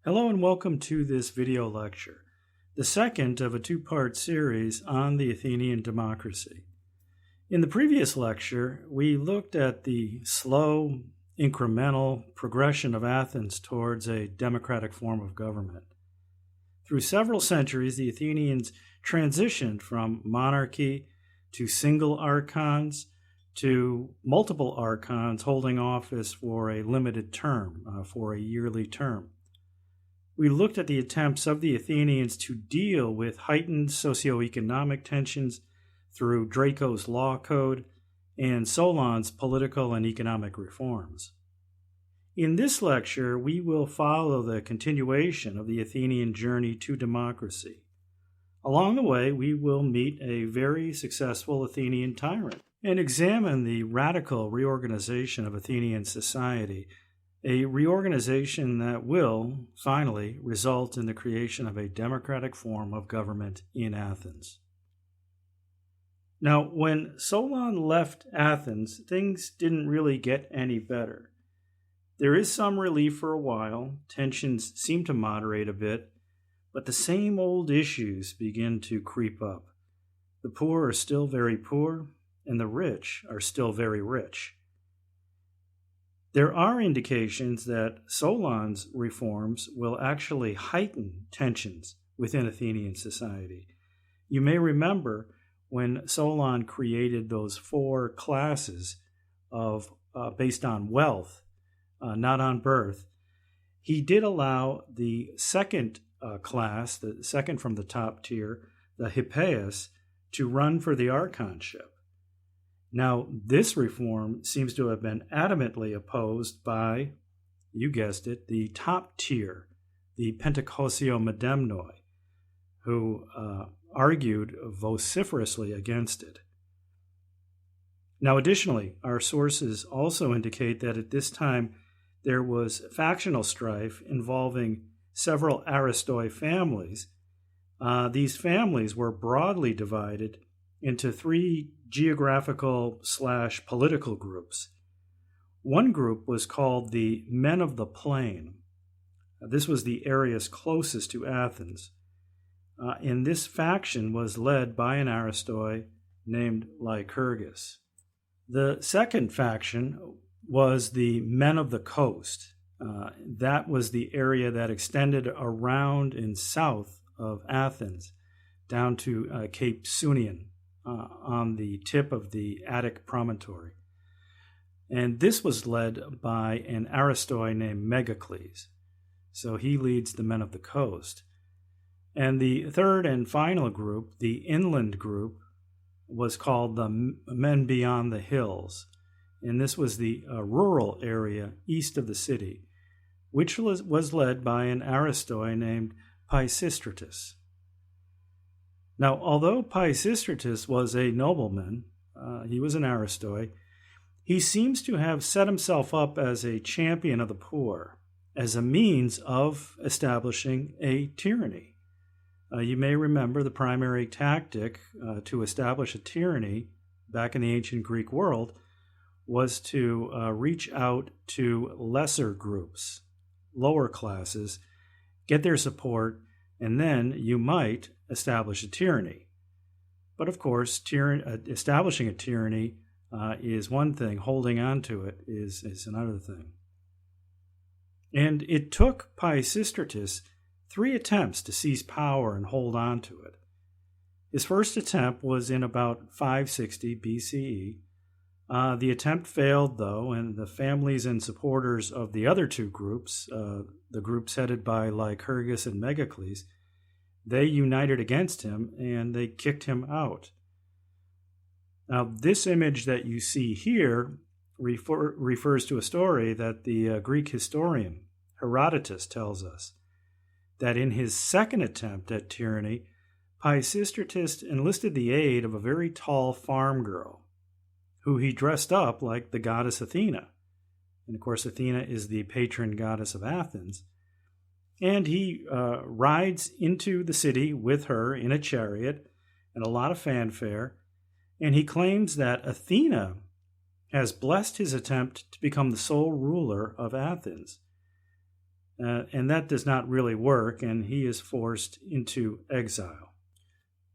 Hello and welcome to this video lecture, the second of a two-part series on the Athenian democracy. In the previous lecture, we looked at the slow, incremental progression of Athens towards a democratic form of government. Through several centuries, the Athenians transitioned from monarchy to single archons to multiple archons holding office for a limited term, for a yearly term. We looked at the attempts of the Athenians to deal with heightened socioeconomic tensions through Draco's law code and Solon's political and economic reforms. In this lecture, we will follow the continuation of the Athenian journey to democracy. Along the way, we will meet a very successful Athenian tyrant and examine the radical reorganization of Athenian society, a reorganization that will, finally, result in the creation of a democratic form of government in Athens. Now, when Solon left Athens, things didn't really get any better. There is some relief for a while, tensions seem to moderate a bit, but the same old issues begin to creep up. The poor are still very poor, and the rich are still very rich. There are indications that Solon's reforms will actually heighten tensions within Athenian society. You may remember when Solon created those four classes of based on wealth, not on birth, he did allow the second class, the second from the top tier, the Hippias, to run for the archonship. Now, this reform seems to have been adamantly opposed by, you guessed it, the top tier, the Pentacosio Medemnoi, who argued vociferously against it. Now, additionally, our sources also indicate that at this time there was factional strife involving several Aristoi families. These families were broadly divided into three geographical/political groups. One group was called the Men of the Plain. This was the areas closest to Athens. And this faction was led by an Aristoi named Lycurgus. The second faction was the Men of the Coast. That was the area that extended around and south of Athens down to Cape Sunion, on the tip of the Attic promontory. And this was led by an Aristoi named Megacles. So he leads the Men of the Coast. And the third and final group, the inland group, was called the Men Beyond the Hills. And this was the rural area east of the city, which was led by an Aristoi named Pisistratus. Now, although Pisistratus was a nobleman, he was an Aristoi, he seems to have set himself up as a champion of the poor, as a means of establishing a tyranny. You may remember the primary tactic to establish a tyranny back in the ancient Greek world was to reach out to lesser groups, lower classes, get their support, and then you might establish a tyranny. But of course, establishing a tyranny is one thing, holding on to it is another thing. And it took Pisistratus 3 attempts to seize power and hold on to it. His first attempt was in about 560 BCE. The attempt failed, though, and the families and supporters of the other two groups, the groups headed by Lycurgus and Megacles, they united against him and they kicked him out. Now, this image that you see here refers to a story that the Greek historian Herodotus tells us, that in his second attempt at tyranny, Pisistratus enlisted the aid of a very tall farm girl, who he dressed up like the goddess Athena. And of course, Athena is the patron goddess of Athens. And he rides into the city with her in a chariot and a lot of fanfare. And he claims that Athena has blessed his attempt to become the sole ruler of Athens. and that does not really work, and he is forced into exile.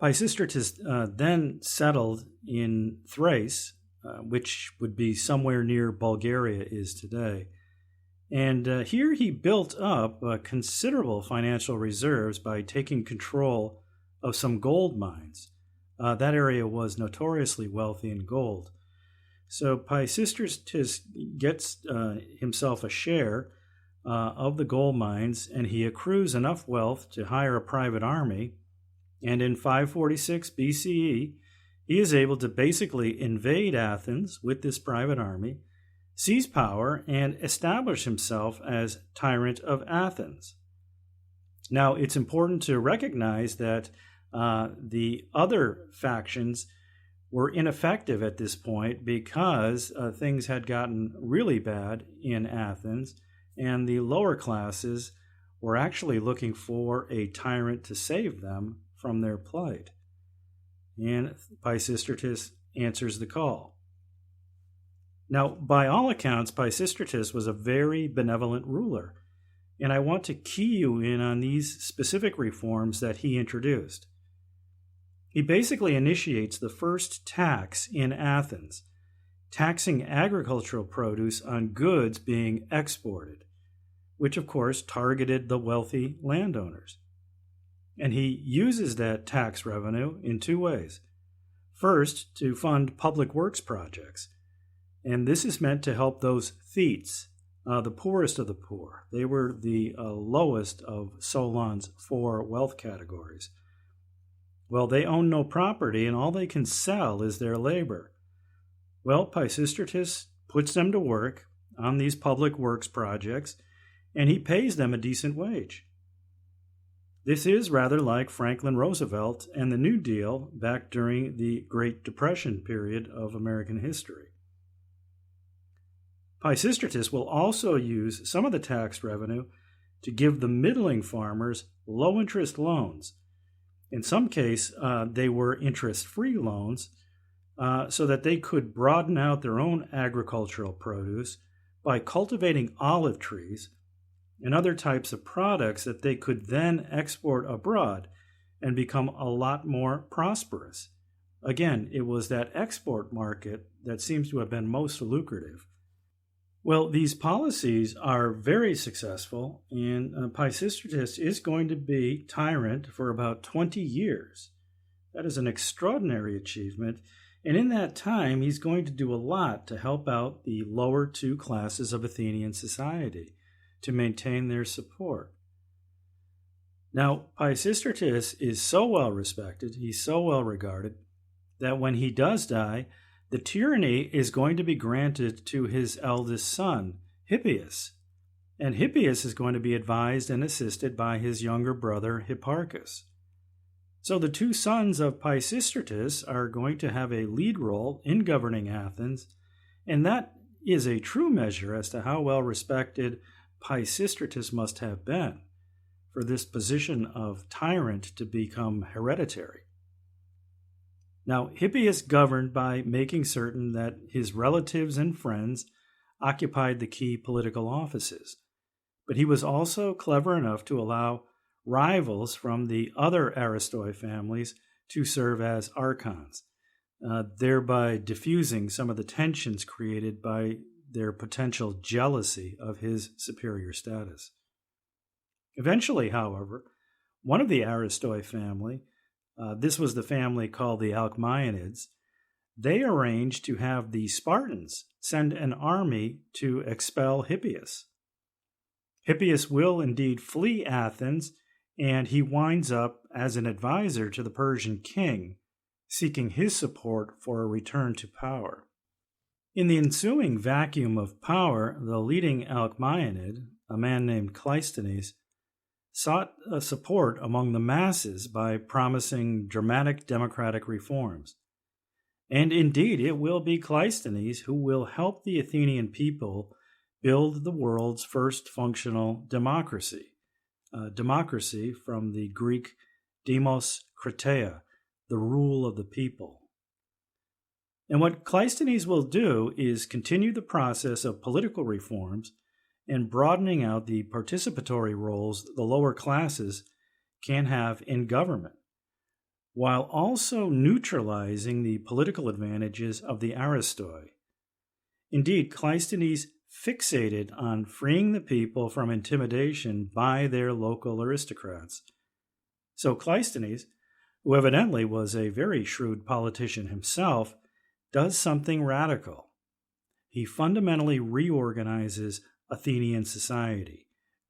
Pisistratus then settled in Thrace, which would be somewhere near Bulgaria is today. And here he built up considerable financial reserves by taking control of some gold mines. That area was notoriously wealthy in gold. So Pisistratus gets himself a share of the gold mines, and he accrues enough wealth to hire a private army. And in 546 BCE, he is able to basically invade Athens with this private army, seize power, and establish himself as tyrant of Athens. Now, it's important to recognize that the other factions were ineffective at this point because things had gotten really bad in Athens, and the lower classes were actually looking for a tyrant to save them from their plight. And Pisistratus answers the call. Now, by all accounts, Pisistratus was a very benevolent ruler, and I want to key you in on these specific reforms that he introduced. He basically initiates the first tax in Athens, taxing agricultural produce on goods being exported, which of course targeted the wealthy landowners. And he uses that tax revenue in two ways. First, to fund public works projects. And this is meant to help those thetes, the poorest of the poor. They were the lowest of Solon's 4 wealth categories. Well, they own no property, and all they can sell is their labor. Well, Pisistratus puts them to work on these public works projects, and he pays them a decent wage. This is rather like Franklin Roosevelt and the New Deal back during the Great Depression period of American history. Pisistratus will also use some of the tax revenue to give the middling farmers low-interest loans. In some case, they were interest-free loans so that they could broaden out their own agricultural produce by cultivating olive trees and other types of products that they could then export abroad and become a lot more prosperous. Again, it was that export market that seems to have been most lucrative. Well, these policies are very successful, and Pisistratus is going to be tyrant for about 20 years. That is an extraordinary achievement, and in that time, he's going to do a lot to help out the lower 2 classes of Athenian society to maintain their support. Now, Pisistratus is so well respected, he's so well regarded, that when he does die, the tyranny is going to be granted to his eldest son, Hippias. And Hippias is going to be advised and assisted by his younger brother, Hipparchus. So the 2 sons of Pisistratus are going to have a lead role in governing Athens, and that is a true measure as to how well respected Pisistratus must have been for this position of tyrant to become hereditary. Now, Hippias governed by making certain that his relatives and friends occupied the key political offices, but he was also clever enough to allow rivals from the other aristoi families to serve as archons, thereby diffusing some of the tensions created by their potential jealousy of his superior status. Eventually, however, one of the aristoi family, this was the family called the Alcmaeonids, they arranged to have the Spartans send an army to expel Hippias. Hippias will indeed flee Athens, and he winds up as an advisor to the Persian king, seeking his support for a return to power. In the ensuing vacuum of power, the leading Alcmaeonid, a man named Cleisthenes, sought support among the masses by promising dramatic democratic reforms. And indeed, it will be Cleisthenes who will help the Athenian people build the world's first functional democracy. Democracy from the Greek demos krateia, the rule of the people. And what Cleisthenes will do is continue the process of political reforms and broadening out the participatory roles the lower classes can have in government, while also neutralizing the political advantages of the aristoi. Indeed, Cleisthenes fixated on freeing the people from intimidation by their local aristocrats. So Cleisthenes, who evidently was a very shrewd politician himself, does something radical. He fundamentally reorganizes Athenian society,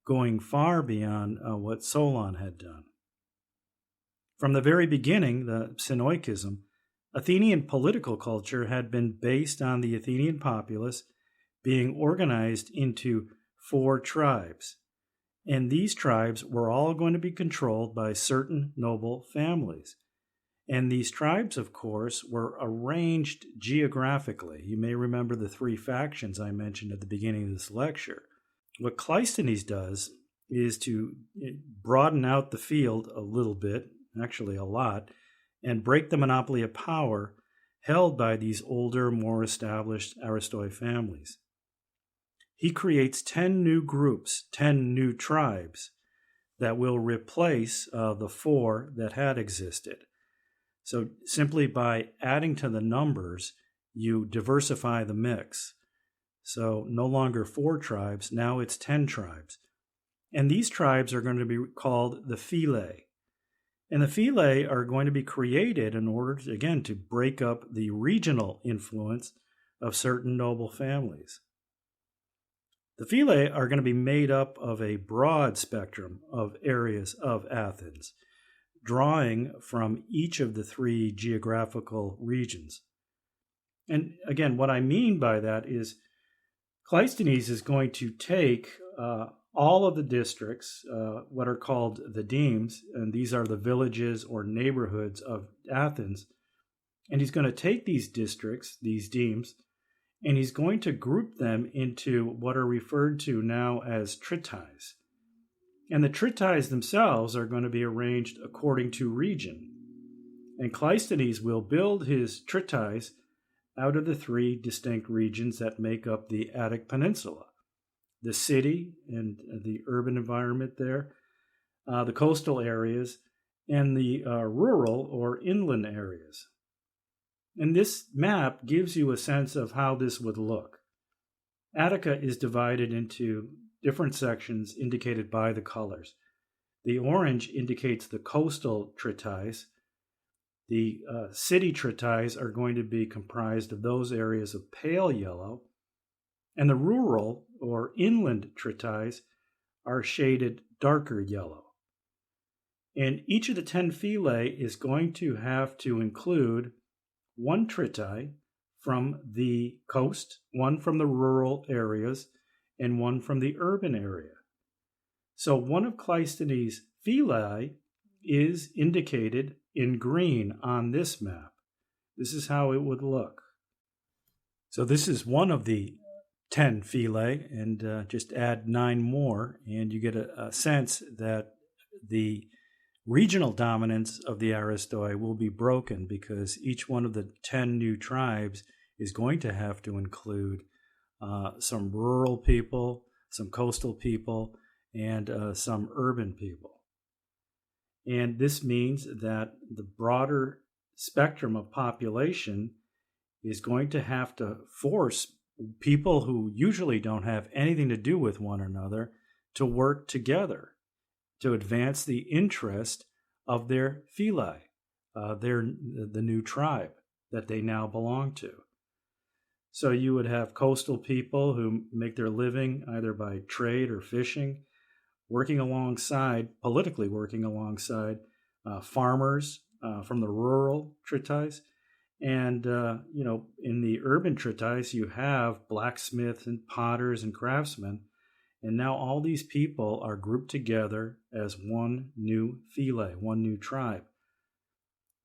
going far beyond what Solon had done. From the very beginning, the Synoikism, Athenian political culture had been based on the Athenian populace being organized into 4 tribes, and these tribes were all going to be controlled by certain noble families. And these tribes, of course, were arranged geographically. You may remember the 3 factions I mentioned at the beginning of this lecture. What Cleisthenes does is to broaden out the field a little bit, actually a lot, and break the monopoly of power held by these older, more established aristoi families. He creates 10 new groups, 10 new tribes that will replace the 4 that had existed. So simply by adding to the numbers, you diversify the mix. So no longer 4 tribes, now it's 10 tribes. And these tribes are going to be called the phylai. And the phylai are going to be created in order, to break up the regional influence of certain noble families. The phylai are going to be made up of a broad spectrum of areas of Athens, drawing from each of the 3 geographical regions. And again, what I mean by that is Cleisthenes is going to take all of the districts, what are called the demes, and these are the villages or neighborhoods of Athens, and he's going to take these districts, these demes, and he's going to group them into what are referred to now as tritais. And the tritais themselves are going to be arranged according to region. And Cleisthenes will build his tritais out of the 3 distinct regions that make up the Attic Peninsula: the city and the urban environment there, the coastal areas, and the rural or inland areas. And this map gives you a sense of how this would look. Attica is divided into different sections indicated by the colors. The orange indicates the coastal tritais. The city tritais are going to be comprised of those areas of pale yellow, and the rural or inland tritais are shaded darker yellow. And each of the 10 phylai is going to have to include 1 tritai from the coast, 1 from the rural areas, and 1 from the urban area. So one of Cleisthenes' phylai is indicated in green on this map. This is how it would look. So this is one of the 10 phylai, and just add 9 more, and you get a sense that the regional dominance of the aristoi will be broken, because each one of the 10 new tribes is going to have to include some rural people, some coastal people, and some urban people. And this means that the broader spectrum of population is going to have to force people who usually don't have anything to do with one another to work together to advance the interest of their phylai, the new tribe that they now belong to. So you would have coastal people who make their living either by trade or fishing, politically working alongside farmers from the rural tritais. And, in the urban tritais, you have blacksmiths and potters and craftsmen. And now all these people are grouped together as one new phylai, one new tribe.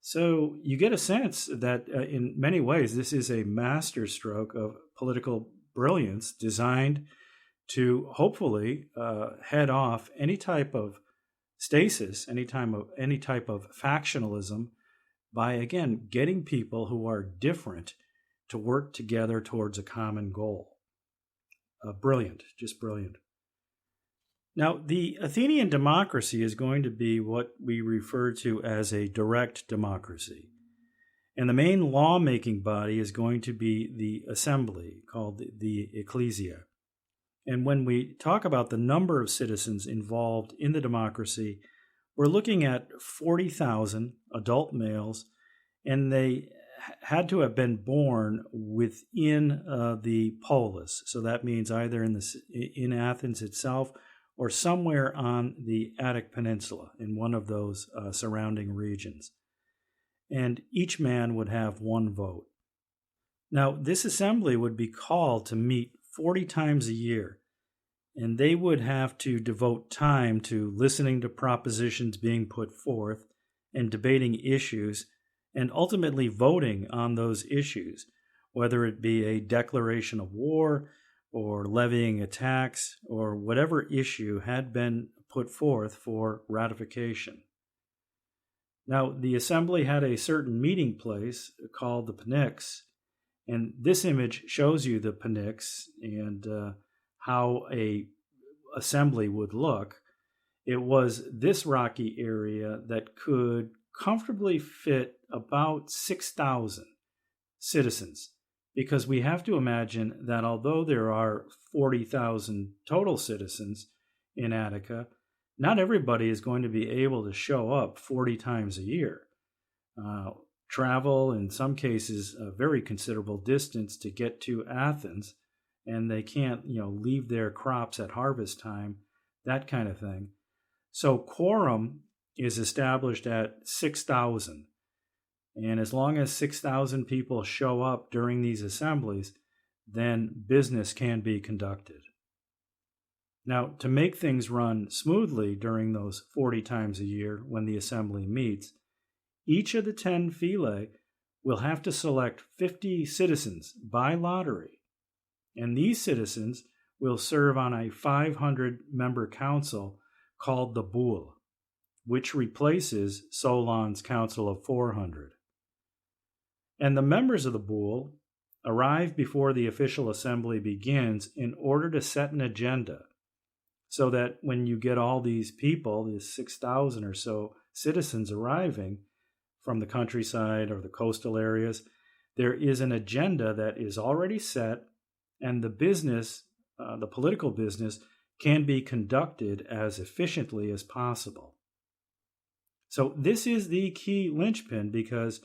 So you get a sense that in many ways, this is a masterstroke of political brilliance designed to hopefully head off any type of stasis, any type of factionalism, by, again, getting people who are different to work together towards a common goal. Brilliant, just brilliant. Now, the Athenian democracy is going to be what we refer to as a direct democracy. And the main lawmaking body is going to be the assembly, called the ecclesia. And when we talk about the number of citizens involved in the democracy, we're looking at 40,000 adult males, and they had to have been born within the polis. So that means either in Athens itself or somewhere on the Attic Peninsula in one of those surrounding regions. And each man would have one vote. Now, this assembly would be called to meet 40 times a year, and they would have to devote time to listening to propositions being put forth and debating issues and ultimately voting on those issues, whether it be a declaration of war or levying a tax or whatever issue had been put forth for ratification. Now, the assembly had a certain meeting place called the Pnyx, and this image shows you the Pnyx and how a assembly would look. It was this rocky area that could comfortably fit about 6,000 citizens, because we have to imagine that although there are 40,000 total citizens in Attica, not everybody is going to be able to show up 40 times a year. Travel, in some cases, a very considerable distance to get to Athens, and they can't, leave their crops at harvest time, that kind of thing. So quorum is established at 6,000. And as long as 6,000 people show up during these assemblies, then business can be conducted. Now, to make things run smoothly during those 40 times a year when the assembly meets, each of the 10 phylai will have to select 50 citizens by lottery. And these citizens will serve on a 500-member council called the Boule, which replaces Solon's council of 400. And the members of the Boule arrive before the official assembly begins in order to set an agenda, so that when you get all these people, these 6,000 or so citizens arriving from the countryside or the coastal areas, there is an agenda that is already set, and the business, the political business, can be conducted as efficiently as possible. So this is the key linchpin, because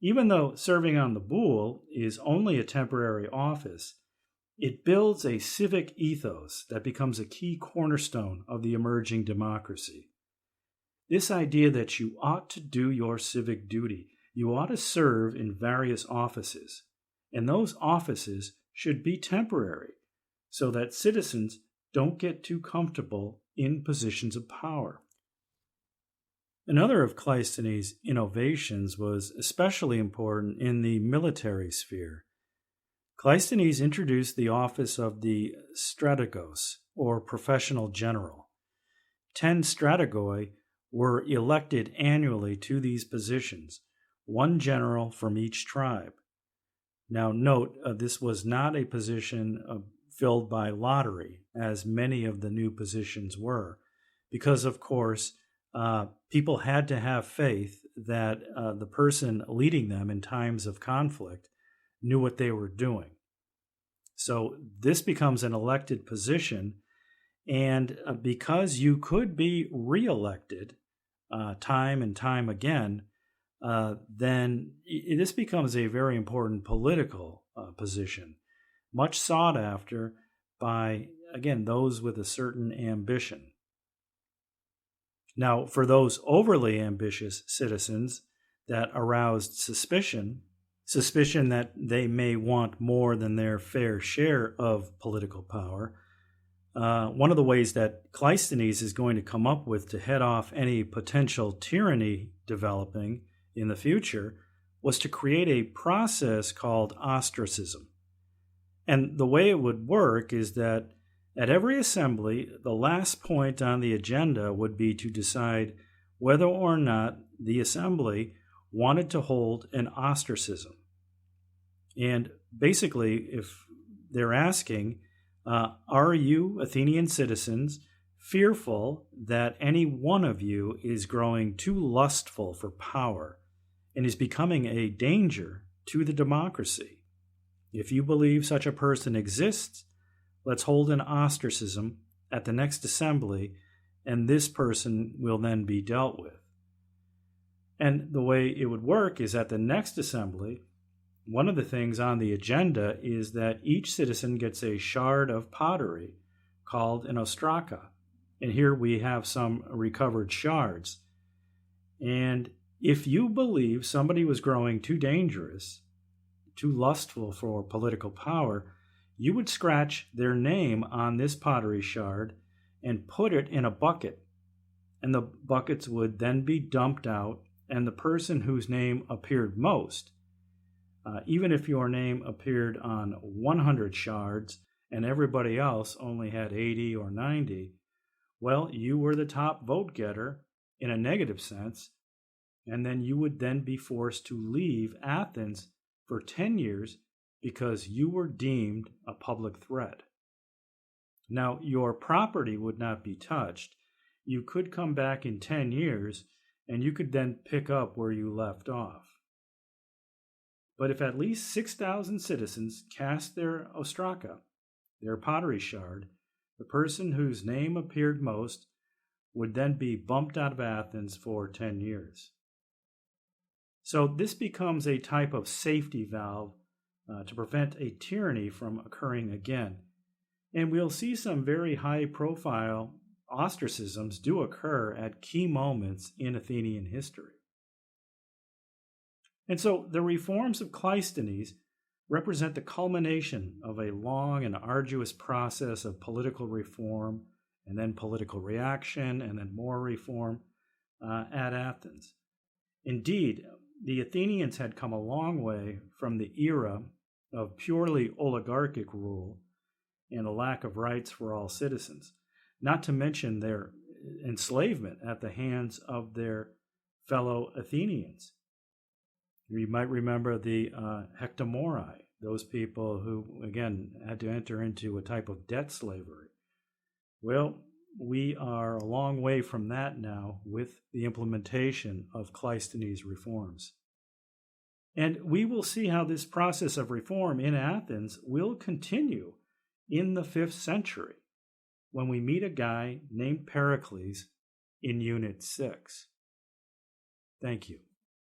even though serving on the Boule is only a temporary office, it builds a civic ethos that becomes a key cornerstone of the emerging democracy. This idea that you ought to do your civic duty, you ought to serve in various offices, and those offices should be temporary so that citizens don't get too comfortable in positions of power. Another of Cleisthenes' innovations was especially important in the military sphere. Cleisthenes introduced the office of the strategos, or professional general. 10 strategoi were elected annually to these positions, one general from each tribe. Now note, this was not a position filled by lottery, as many of the new positions were, because, of course, people had to have faith that the person leading them in times of conflict knew what they were doing. So this becomes an elected position, and because you could be reelected time and time again, then this becomes a very important political position, much sought after by, again, those with a certain ambition. Now, for those overly ambitious citizens that aroused suspicion that they may want more than their fair share of political power, one of the ways that Cleisthenes is going to come up with to head off any potential tyranny developing in the future was to create a process called ostracism. And the way it would work is that at every assembly, the last point on the agenda would be to decide whether or not the assembly wanted to hold an ostracism. And basically, if they're asking, Are you, Athenian citizens, fearful that any one of you is growing too lustful for power and is becoming a danger to the democracy? If you believe such a person exists, let's hold an ostracism at the next assembly, and this person will then be dealt with. And the way it would work is at the next assembly, one of the things on the agenda is that each citizen gets a shard of pottery called an ostraca. And here we have some recovered shards. And if you believe somebody was growing too dangerous, too lustful for political power, you would scratch their name on this pottery shard and put it in a bucket. And the buckets would then be dumped out, and the person whose name appeared most, even if your name appeared on 100 shards and everybody else only had 80 or 90, well, you were the top vote getter in a negative sense, and then you would then be forced to leave Athens for 10 years because you were deemed a public threat. Now, your property would not be touched. You could come back in 10 years, and you could then pick up where you left off. But if at least 6,000 citizens cast their ostraca, their pottery shard, the person whose name appeared most would then be bumped out of Athens for 10 years. So this becomes a type of safety valve to prevent a tyranny from occurring again. And we'll see some very high-profile ostracisms do occur at key moments in Athenian history. And so the reforms of Cleisthenes represent the culmination of a long and arduous process of political reform, and then political reaction, and then more reform at Athens. Indeed, the Athenians had come a long way from the era of purely oligarchic rule and a lack of rights for all citizens, not to mention their enslavement at the hands of their fellow Athenians. You might remember the hectomori, those people who, again, had to enter into a type of debt slavery. Well, we are a long way from that now with the implementation of Cleisthenes reforms. And we will see how this process of reform in Athens will continue in the 5th century when we meet a guy named Pericles in Unit 6. Thank you.